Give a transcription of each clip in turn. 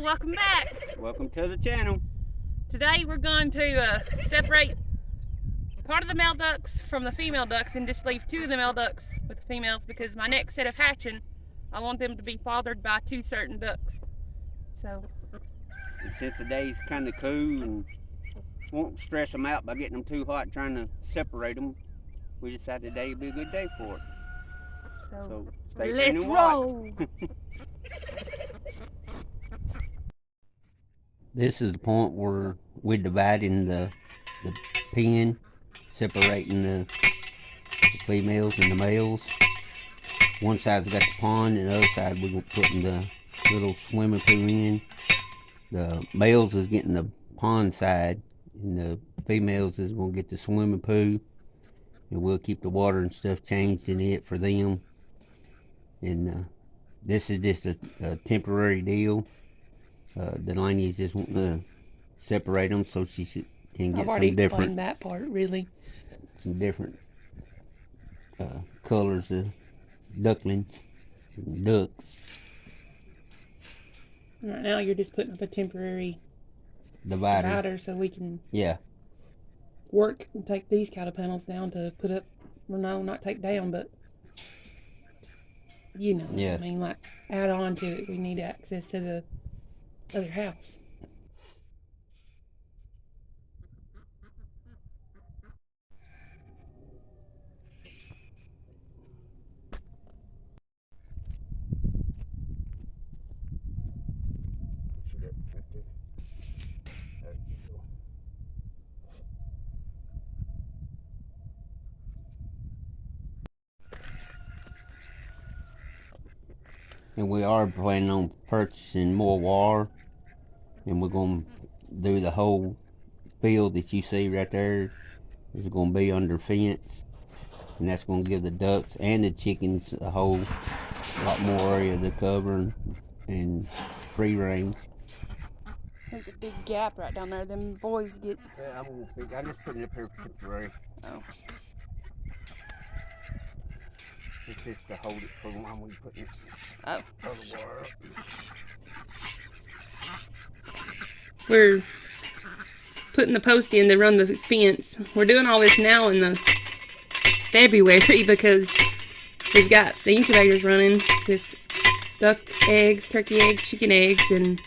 welcome back. Welcome to the channel. Today we're going to separate part of the male ducks from the female ducks and just leave two of the male ducks with the females because my next set of hatching, I want them to be fathered by two certain ducks. So, and since the day's kind of cool and won't stress them out by getting them too hot trying to separate them, we decided today would be a good day for it. So stay tuned and roll. This is the point where we're dividing the pen, separating the females and the males. One side's got the pond, and the other side we're putting the little swimming pool in. The males is getting the pond side, and the females is going to get the swimming pool. And we'll keep the water and stuff changed in it for them. And this is just a temporary deal. Delanie is just wanting to separate them so she can get some different. That part really. Some different colors of ducklings and ducks. Right now you're just putting up a temporary divider so we can work and take these cattle panels down to put up. Well, no, not take down, but you know, I mean, like add on to it. We need access to the other house. And we are planning on purchasing more wire, and we're going to do the whole field that you see right there is going to be under fence, and that's going to give the ducks and the chickens a whole lot more area to cover and free range. There's a big gap right down there. Them boys get. Yeah, I just put it up here temporary. Oh. It's just to hold it for when we put it. Oh. Other wire up. We're putting the post in to run the fence. We're doing all this now in the February because we've got the incubators running with duck eggs, turkey eggs, chicken eggs, and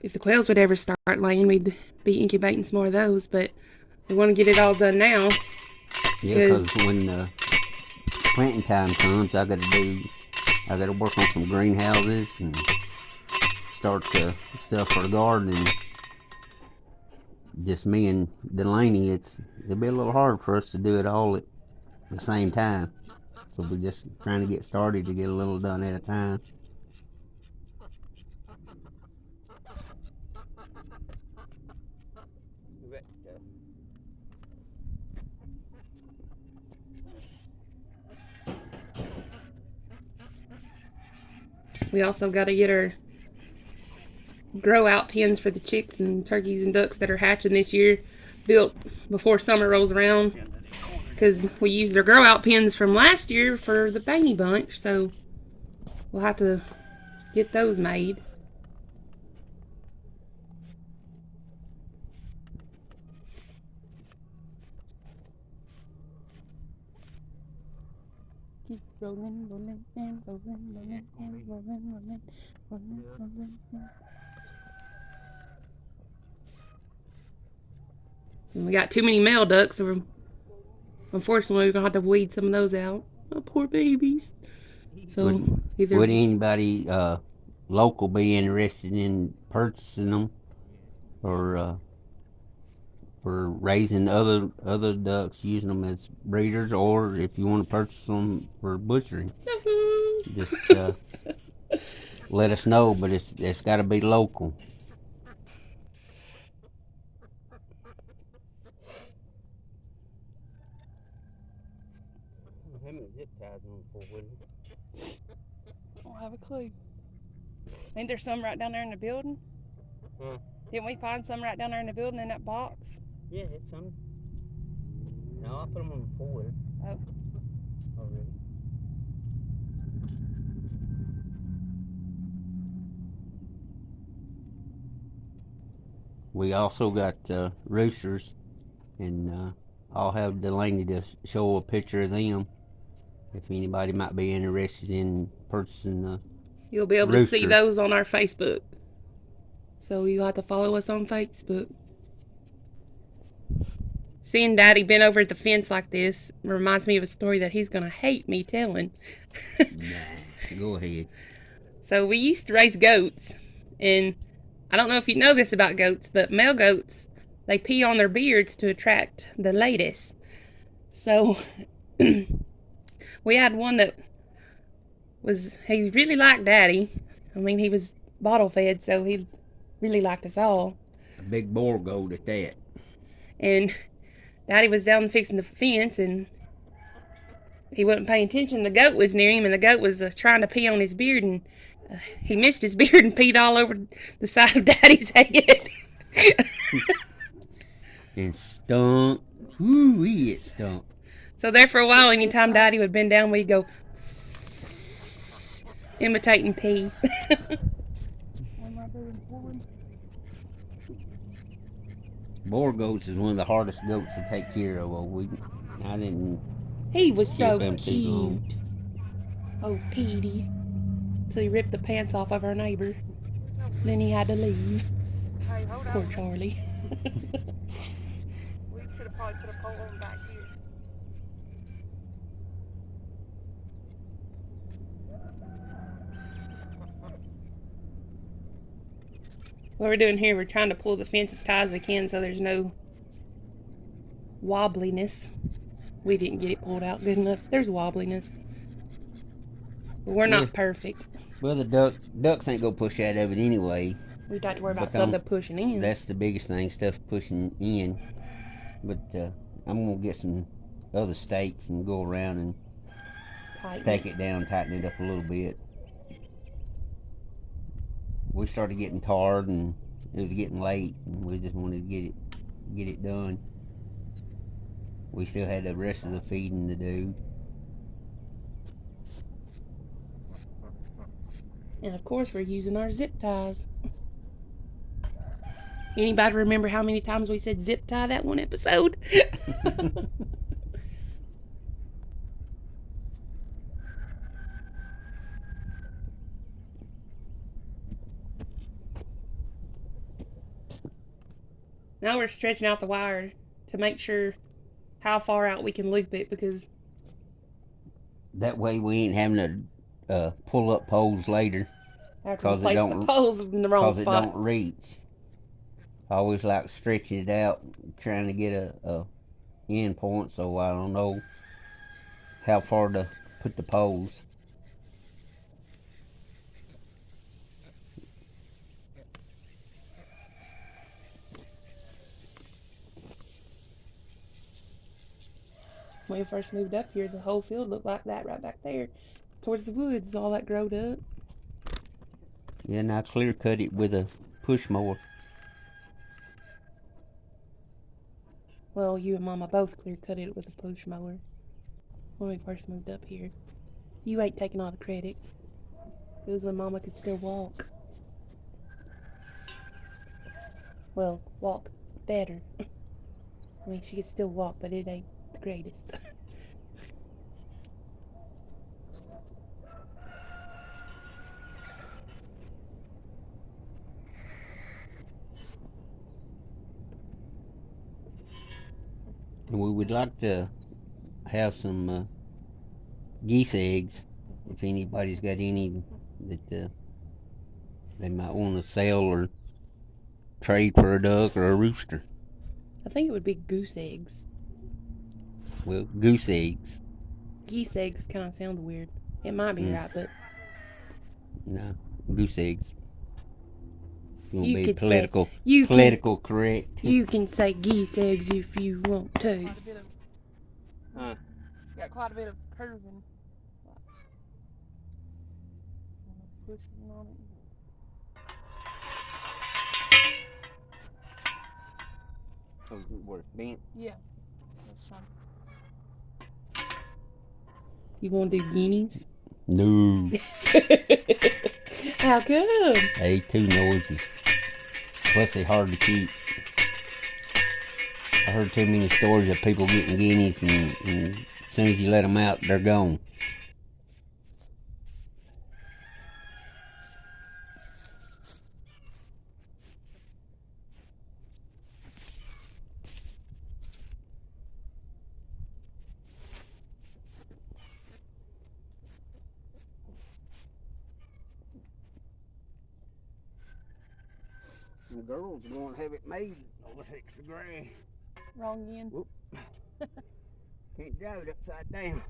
if the quails would ever start laying, we'd be incubating some more of those, but we want to get it all done now. Yeah, because when planting time comes, I got to work on some greenhouses and start the stuff for the garden. And just me and Delanie, it'll be a little hard for us to do it all at the same time. So we're just trying to get started to get a little done at a time. We also got to get our grow out pens for the chicks and turkeys and ducks that are hatching this year built before summer rolls around, because we used our grow out pens from last year for the baby bunch, so we'll have to get those made. Keep rolling, rolling, and rolling, rolling, and rolling, rolling, rolling, rolling. And we got too many male ducks, so unfortunately we're gonna have to weed some of those out. Oh, poor babies. So would anybody local be interested in purchasing them, or for raising other ducks, using them as breeders, or if you want to purchase them for butchering, just let us know. But it's got to be local. How many zip ties on the 4-wheeler? I don't have a clue. Ain't there some right down there in the building? Huh? Didn't we find some right down there in the building in that box? Yeah, it's some. No, I put them on the 4-wheeler. Oh. Already. We also got roosters, and I'll have Delanie to show a picture of them if anybody might be interested in purchasing a You'll be able to see rooster. those on our Facebook. So you'll have to follow us on Facebook. Seeing Daddy bent over at the fence like this reminds me of a story that he's going to hate me telling. Nah, go ahead. So we used to raise goats, and I don't know if you know this about goats, but male goats, they pee on their beards to attract the ladies. So we had one that he really liked Daddy. I mean, he was bottle fed, so he really liked us all. A big boar goat at that. And Daddy was down fixing the fence, and he wasn't paying attention. The goat was near him, and the goat was trying to pee on his beard, and he missed his beard and peed all over the side of Daddy's head. And stunk. Woo-wee, it stunk. So there for a while, anytime Daddy would bend down, we'd go imitating pee. Boar goats is one of the hardest goats to take care of. I didn't. He was so them too long. cute. Oh, Petey. Till he ripped the pants off of our neighbor. Then he had to leave. Hey, hold Poor on. Charlie. We should have probably put a pole on back here. What we're doing here, we're trying to pull the fence as tight as we can so there's no wobbliness. We didn't get it pulled out good enough. There's wobbliness. But we're not perfect. Well, the ducks ain't gonna push that of it anyway. We'd have to worry about But something pushing in. That's the biggest thing, stuff pushing in. But I'm gonna get some other stakes and go around and stake it down, tighten it up a little bit. We started getting tired and it was getting late, and we just wanted to get it done. We still had the rest of the feeding to do. And of course, we're using our zip ties. Anybody remember how many times we said zip tie that one episode? Now we're stretching out the wire to make sure how far out we can loop it, because that way we ain't having to pull up poles later. After we place the poles in the wrong spot. Because it don't reach. I always like stretching it out, trying to get a end point, so I don't know how far to put the poles. When we first moved up here, the whole field looked like that right back there. Towards the woods, all that growed up. Yeah, and I clear cut it with a push mower. Well, you and Mama both clear cut it with a push mower when we first moved up here. You ain't taking all the credit. It was when Mama could still walk. Well, walk better. I mean, she could still walk, but it ain't the greatest. And we would like to have some geese eggs, if anybody's got any that they might want to sell or trade for a duck or a rooster. I think it would be goose eggs. Well, goose eggs. Geese eggs kind of sound weird. It might be right, but no, goose eggs. You You want to be could political, say- you can- political correct. you can say geese eggs if you want to. Quite a bit of, Huh? got quite a bit of curving. Pushing on it. Oh, where it's bent. Yeah. That's fine. You want to do guineas? No, How come? they too noisy. Plus they hard to keep. I heard too many stories of people getting guineas, and as soon as you let them out, they're gone. The girls won't have it made. All this extra grass. Wrong end. Whoop. Can't drive it upside down.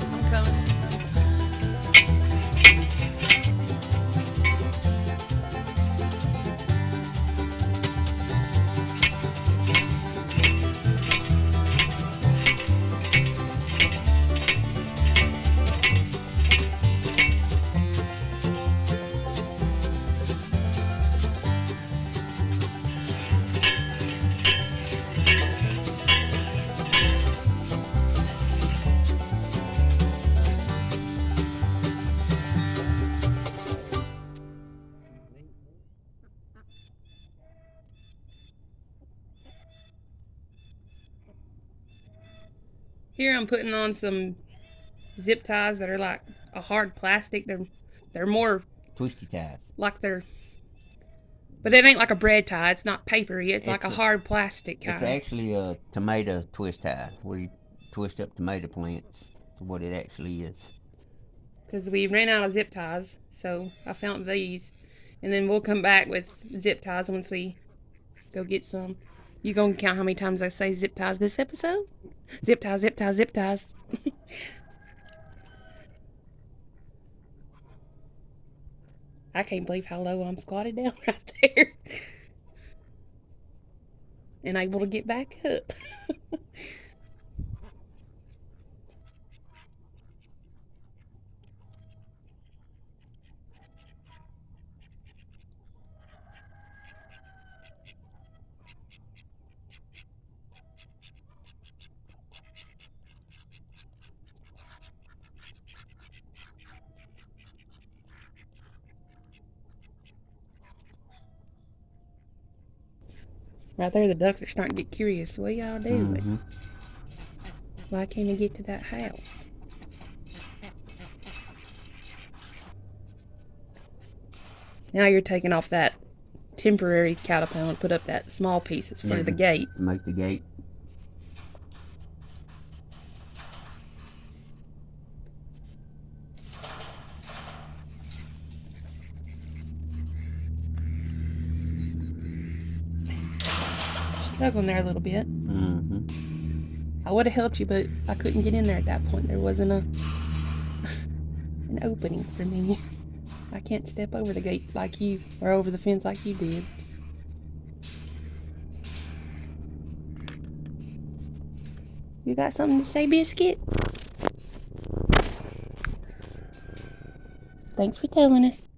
I'm coming. Here I'm putting on some zip ties that are like a hard plastic. They're more Twisty ties. like but it ain't like a bread tie. It's not papery. It's like a hard plastic kind. It's actually a tomato twist tie, where you twist up tomato plants. That's what it actually is. Because we ran out of zip ties, so I found these. And then we'll come back with zip ties once we go get some. You gonna count how many times I say zip ties this episode? Zip ties, zip ties, zip ties. I can't believe how low I'm squatted down right there. And able to get back up. Right there, the ducks are starting to get curious. What y'all doing? Mm-hmm. Why can't I get to that house? Now you're taking off that temporary caterpillar and put up that small pieces for the gate. Make the gate. Struggling there a little bit. Mm-hmm. I would have helped you, but I couldn't get in there at that point. There wasn't an opening for me. I can't step over the gate like you, or over the fence like you did. You got something to say, Biscuit? Thanks for telling us.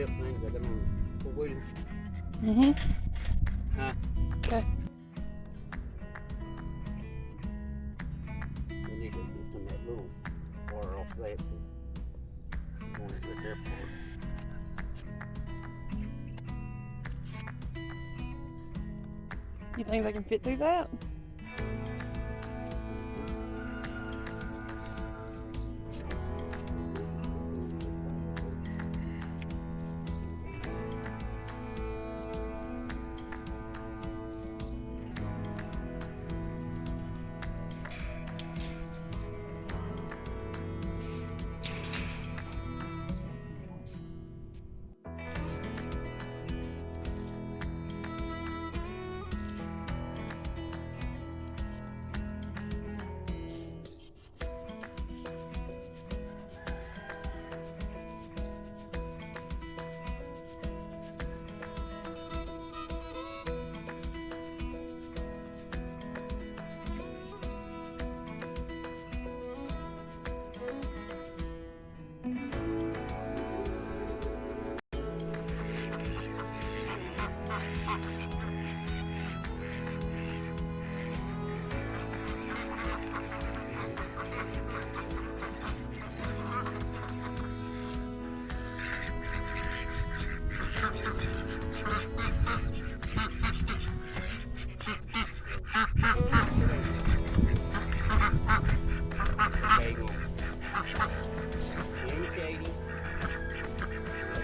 clip things I got on the 4-wheelers. Mm-hmm. Huh? Okay. We need to get some of that little water off that. Going right there for it. You think they can fit through that?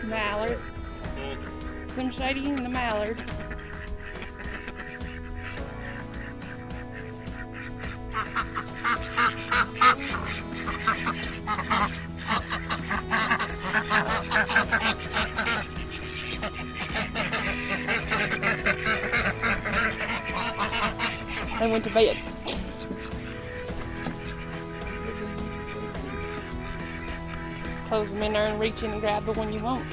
Mallard. Slim Shady and the Mallard. They went to bed. Close them in there and reach in and grab the one you want.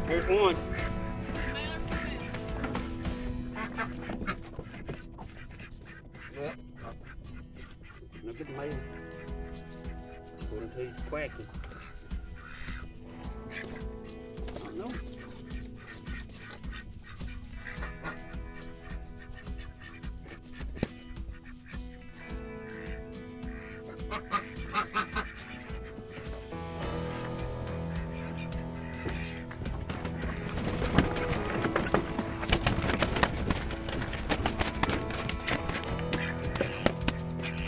Here's one. Well, look at the mail. According to his Quacky. I don't know.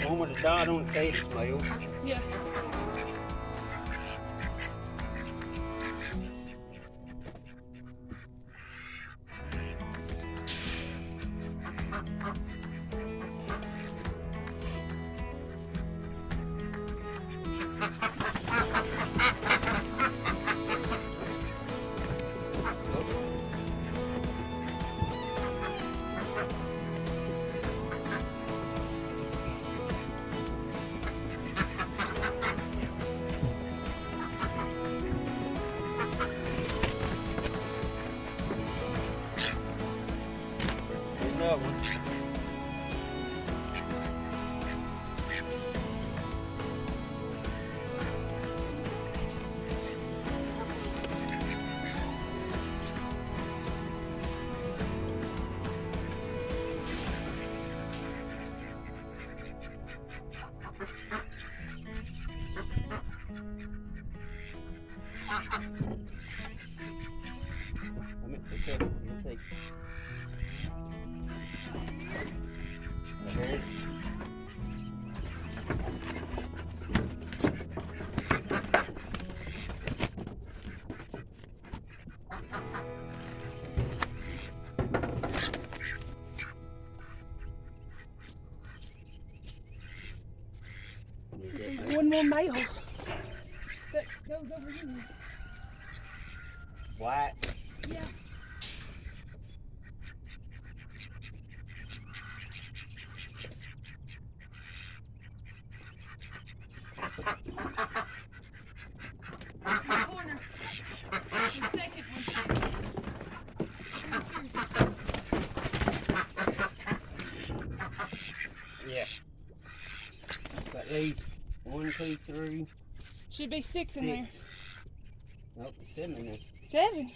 One with a dot on the tail mail. Yeah. Another one. Let me take. Okay. more male that goes over here. White. Yeah. In the corner. The second one. Yeah. Got these 1, 2, 3. Should be 6 in 6. there. Nope, 7 in there. 7.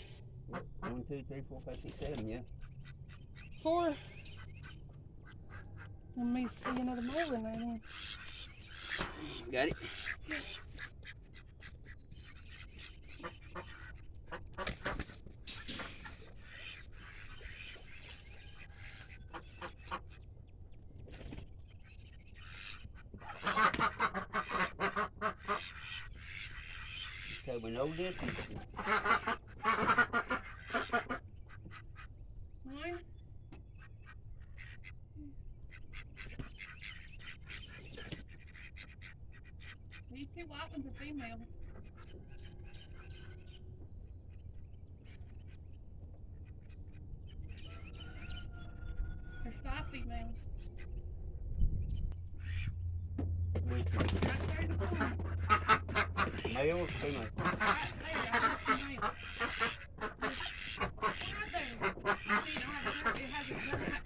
1, 2, 3, 4, 5, 6, 7. Yeah. 4. Let me see another male in there then. Got it. So we know this one. 1. These 2 white ones are females. There's 5 females. Which one? Right there in the corner. Male or female? Right there, I see the male. Right there. See, it has a black.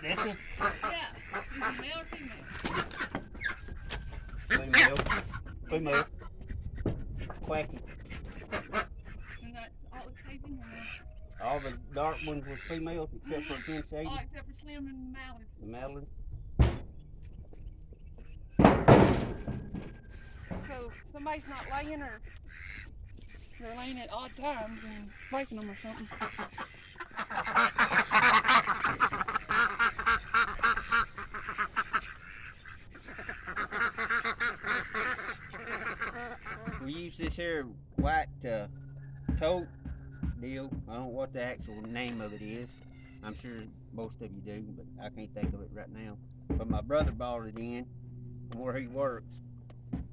This one? Yeah. Is it male or female? Female. Female. Quacky. And that's all it stays in there. All the dark ones were females except for Slim Shady. All except for Slim and Mallard. The Madeline. So somebody's not laying, or they're laying at odd times and waking them or something. We use this here white tote deal. I don't know what the actual name of it is. I'm sure most of you do, but I can't think of it right now. But my brother bought it in from where he works,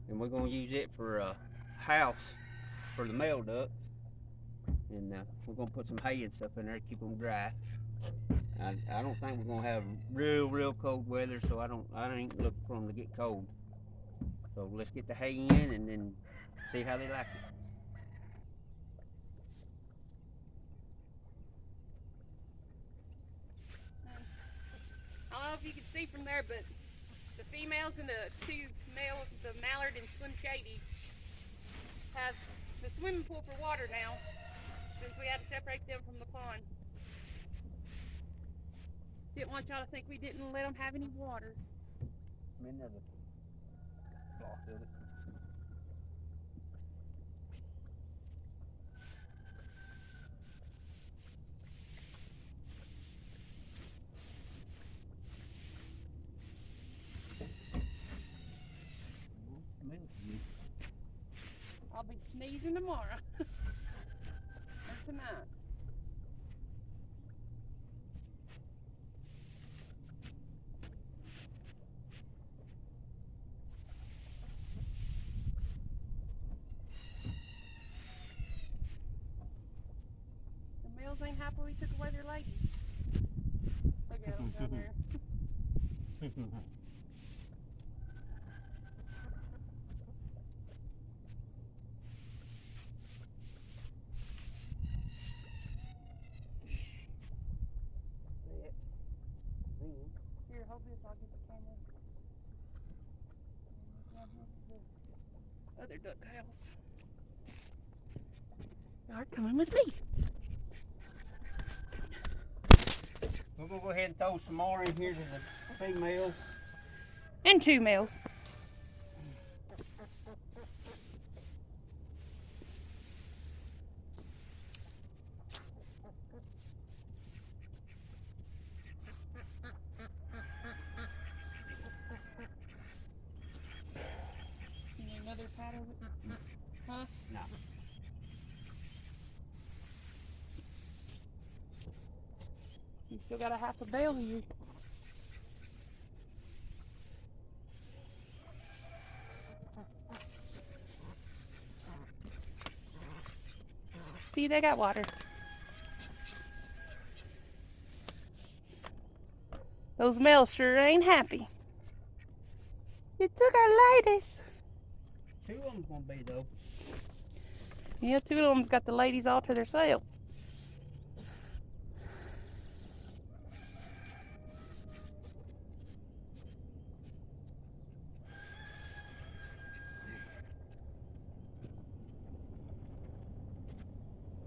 and we're gonna use it for a house for the male ducks, and we're gonna put some hay and stuff in there to keep them dry. I don't think we're gonna have real cold weather, so I ain't looking for them to get cold. So let's get the hay in and then see how they like it. I don't know if you can see from there, but the females and the 2 males, the Mallard and Slim Shady, have the swimming pool for water now, since we had to separate them from the pond. Didn't want y'all to think we didn't let them have any water. I'll be sneezing tomorrow. Or tonight. The males ain't happy we took away their ladies. Look at them down there. Here, hold this, I'll get the camera. The other duck house. Y'all are coming with me. We're gonna go ahead and throw some more in here to the females. And 2 males. You need another pat of it? Huh? No. You still got a half a bale here. See, they got water. Those males sure ain't happy. You took our ladies. 2 of them's gonna be though. Yeah, 2 of them's got the ladies all to themselves.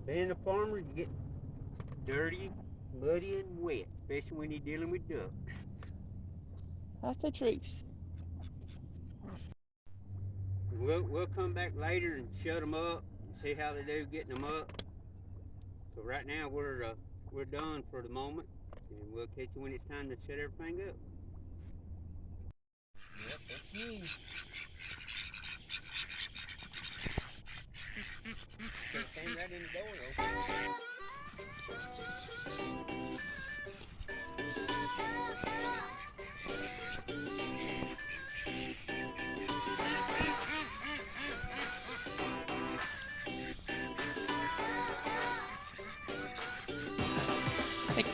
Being a farmer, you get dirty, muddy, and wet, especially when you're dealing with ducks. That's the truth. We'll come back later and shut them up and see how they do getting them up. So right now we're done for the moment, and we'll catch you when it's time to shut everything up. Yep, that's me. Came right in the door though.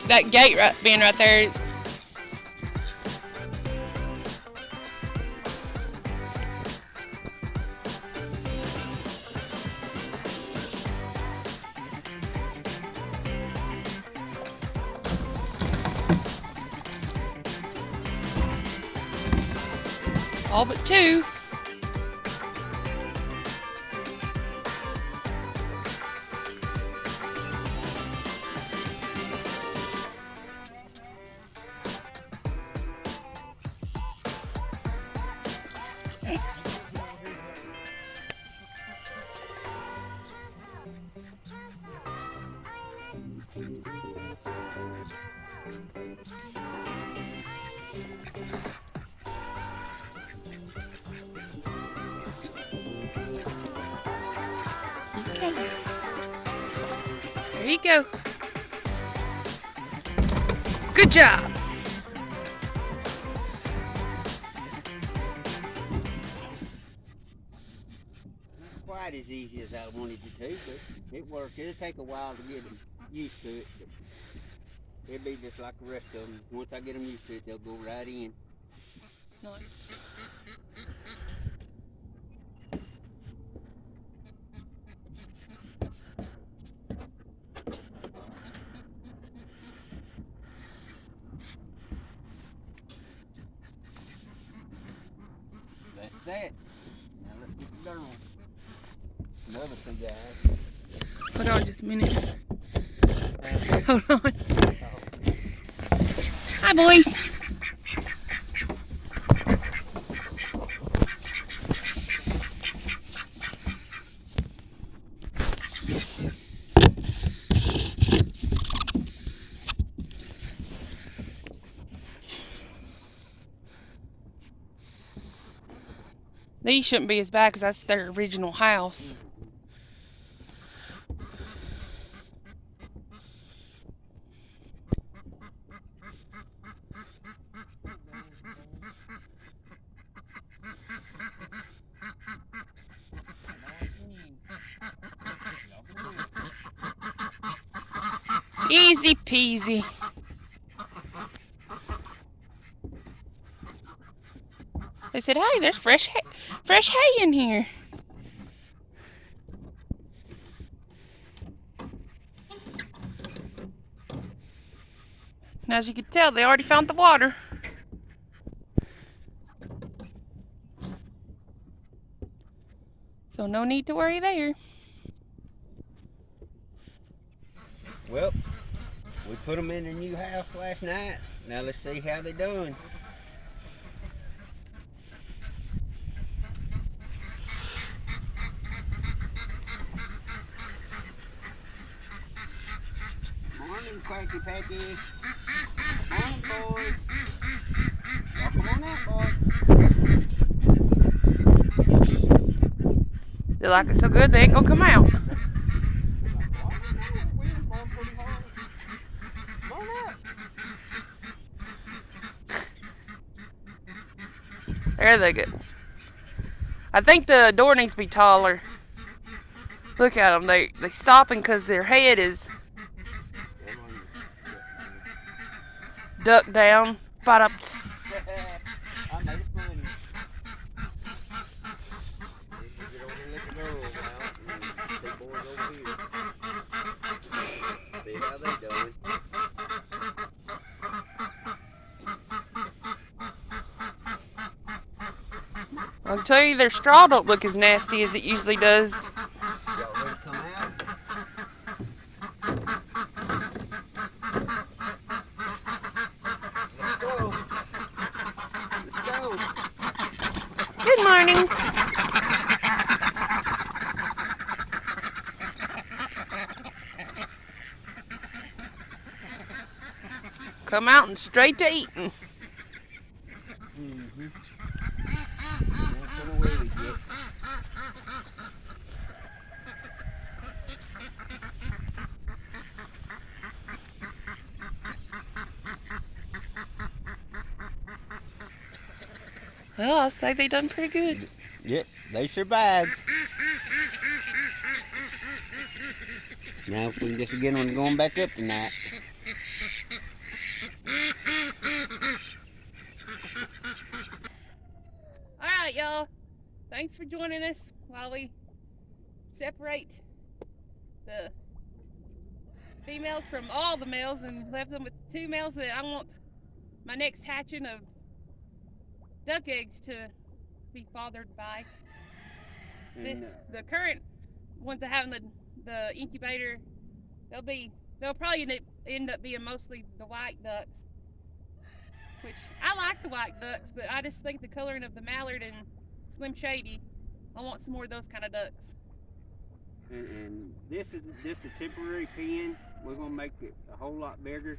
That gate being right there. All but 2. Okay. There you go. Good job. Not quite as easy as I wanted it to, but it worked. It'll take a while to get them used to it, but it'll be just like the rest of them. Once I get them used to it, they'll go right in. Nice. That's that. Now let's get the girl. Another 2 guys. Hold on just a minute. Hold on. Hi, boys. These shouldn't be as bad because that's their original house. Easy peasy. They said, hey, there's fresh hay in here. Now, as you can tell, they already found the water. So no need to worry there. Well, we put them in a new house last night. Now let's see how they're doing. Morning, Quacky Packy. Morning, boys. Y'all come on out, boys. They like it so good, they ain't gonna come out. There they go. I think the door needs to be taller. Look at them. They stopping because their head is ducked down. But up. I made it funny. Get over and let the girls out and see boys over here. See how they doing. I'll tell you, their straw don't look as nasty as it usually does. Y'all ready to come out? Let's go. Let's go. Good morning. Come out and straight to eating. Mm-hmm. That's the way we get. Well, I'll say they done pretty good. Yep, they survived. Now if we can just get one going back up tonight. Alright, y'all. Thanks for joining us while we separate the females from all the males and left them with 2 males that I want my next hatching of duck eggs to be fathered by. The current ones that have in the incubator, they'll probably end up being mostly the white ducks, which I like the white ducks, but I just think the coloring of the mallard and Slim Shady, I want some more of those kind of ducks. And this is just a temporary pen. We're gonna make it a whole lot bigger,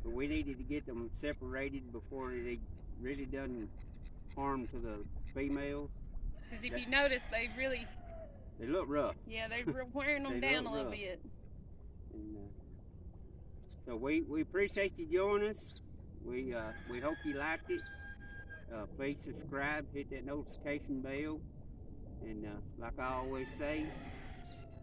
but we needed to get them separated before they really done harm to the females. Because if you notice, they look rough. Yeah, they're wearing them down a little bit. And, so we appreciate you joining us. We hope you liked it. Please subscribe, hit that notification bell, and like I always say,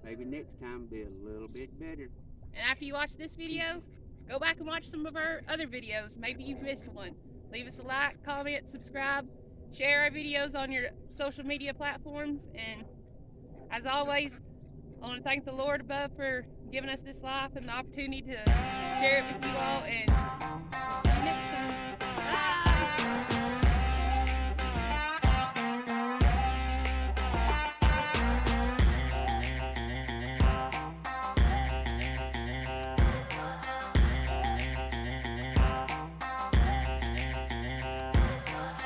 maybe next time be a little bit better. And after you watch this video, go back and watch some of our other videos. Maybe you've missed one. Leave us a like, comment, subscribe, share our videos on your social media platforms, and as always, I want to thank the Lord above for giving us this life and the opportunity to share it with you all, and